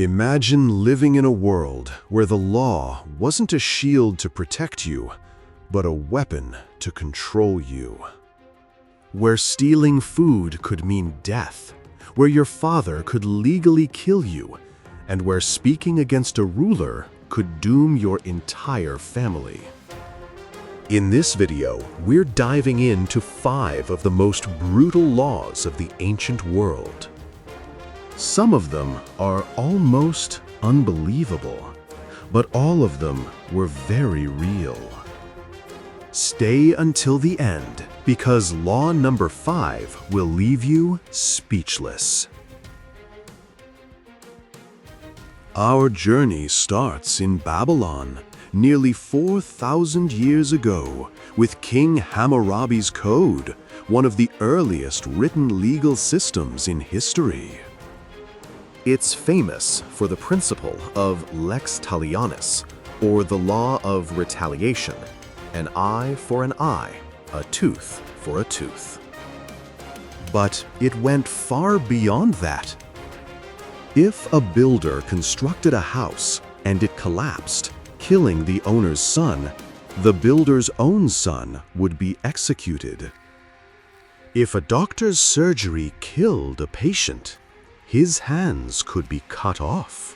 Imagine living in a world where the law wasn't a shield to protect you, but a weapon to control you. Where stealing food could mean death, where your father could legally kill you, and where speaking against a ruler could doom your entire family. In this video, we're diving into 5 of the most brutal laws of the ancient world. Some of them are almost unbelievable, but all of them were very real. Stay until the end, because law number 5 will leave you speechless. Our journey starts in Babylon, nearly 4,000 years ago, with King Hammurabi's Code, one of the earliest written legal systems in history. It's famous for the principle of lex talionis, or the law of retaliation, an eye for an eye, a tooth for a tooth. But it went far beyond that. If a builder constructed a house and it collapsed, killing the owner's son, the builder's own son would be executed. If a doctor's surgery killed a patient, his hands could be cut off.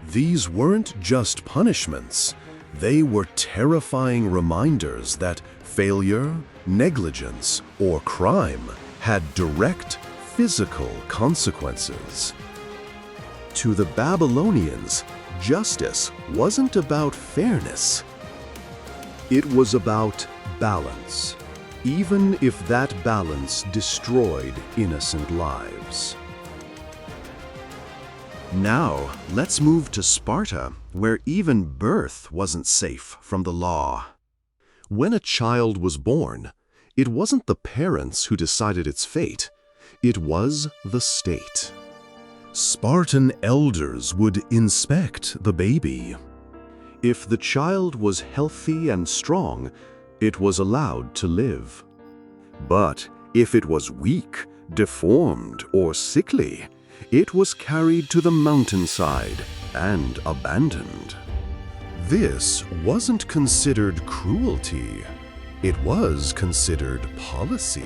These weren't just punishments, they were terrifying reminders that failure, negligence, or crime had direct physical consequences. To the Babylonians, justice wasn't about fairness. It was about balance, even if that balance destroyed innocent lives. Now, let's move to Sparta, where even birth wasn't safe from the law. When a child was born, it wasn't the parents who decided its fate, it was the state. Spartan elders would inspect the baby. If the child was healthy and strong, it was allowed to live. But if it was weak, deformed, or sickly, it was carried to the mountainside and abandoned. This wasn't considered cruelty. It was considered policy.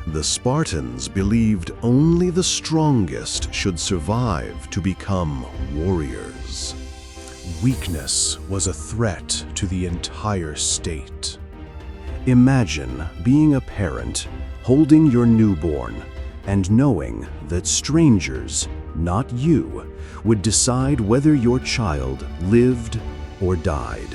The Spartans believed only the strongest should survive to become warriors. Weakness was a threat to the entire state. Imagine being a parent, holding your newborn, and knowing that strangers, not you, would decide whether your child lived or died.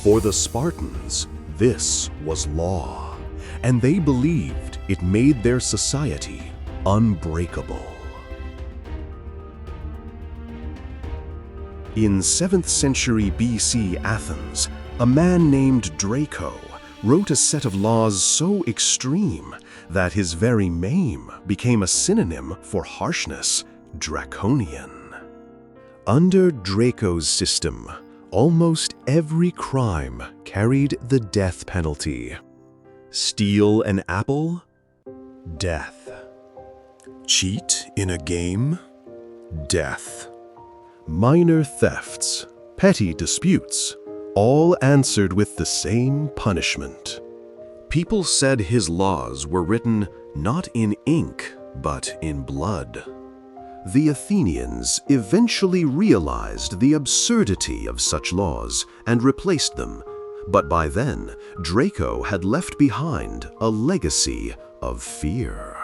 For the Spartans, this was law, and they believed it made their society unbreakable. In 7th century BC Athens, a man named Draco wrote a set of laws so extreme that his very name became a synonym for harshness, draconian. Under Draco's system, almost every crime carried the death penalty. Steal an apple? Death. Cheat in a game? Death. Minor thefts, petty disputes, all answered with the same punishment. People said his laws were written not in ink, but in blood. The Athenians eventually realized the absurdity of such laws and replaced them, but by then, Draco had left behind a legacy of fear.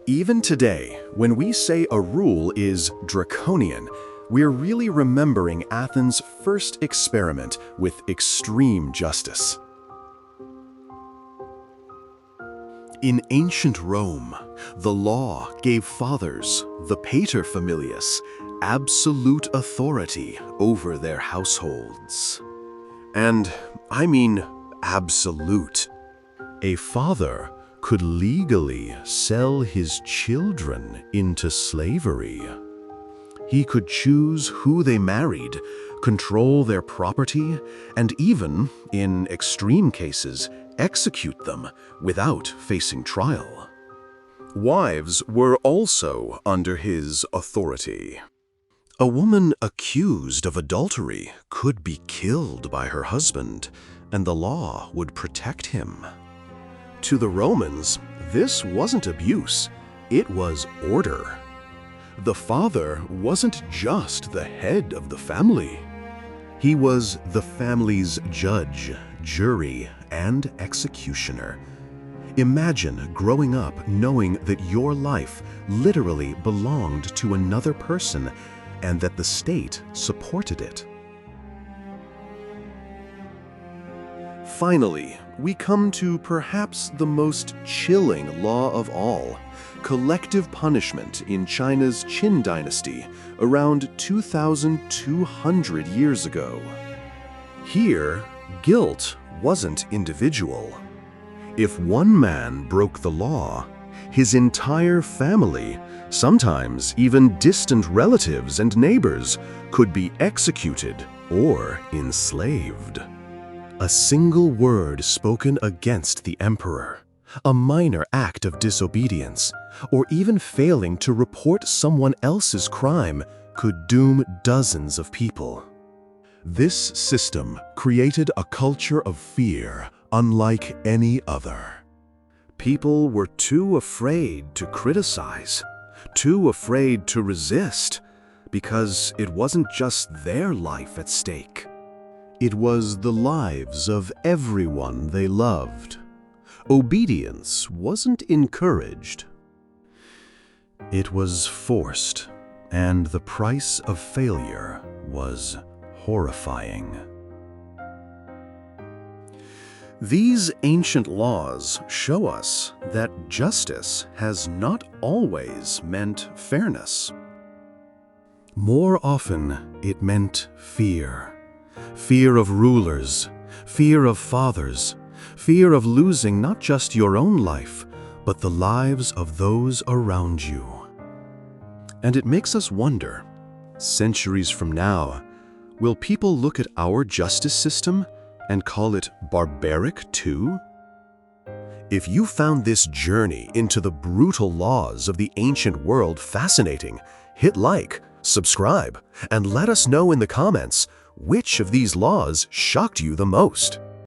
Even today, when we say a rule is draconian, we're really remembering Athens' first experiment with extreme justice. In ancient Rome, the law gave fathers, the paterfamilias, absolute authority over their households. And I mean absolute. A father could legally sell his children into slavery. He could choose who they married, control their property, and even, in extreme cases, execute them without facing trial. Wives were also under his authority. A woman accused of adultery could be killed by her husband, and the law would protect him. To the Romans, this wasn't abuse, it was order. The father wasn't just the head of the family. He was the family's judge, jury, and executioner. Imagine growing up knowing that your life literally belonged to another person and that the state supported it. Finally, we come to perhaps the most chilling law of all, collective punishment in China's Qin dynasty around 2,200 years ago. Here, guilt wasn't individual. If one man broke the law, his entire family, sometimes even distant relatives and neighbors, could be executed or enslaved. A single word spoken against the emperor, a minor act of disobedience, or even failing to report someone else's crime could doom dozens of people. This system created a culture of fear unlike any other. People were too afraid to criticize, too afraid to resist, because it wasn't just their life at stake. It was the lives of everyone they loved. Obedience wasn't encouraged. It was forced, and the price of failure was horrifying. These ancient laws show us that justice has not always meant fairness. More often, it meant fear. Fear of rulers, fear of fathers, fear of losing not just your own life, but the lives of those around you. And it makes us wonder, centuries from now, will people look at our justice system and call it barbaric too? If you found this journey into the brutal laws of the ancient world fascinating, hit like, subscribe, and let us know in the comments which of these laws shocked you the most.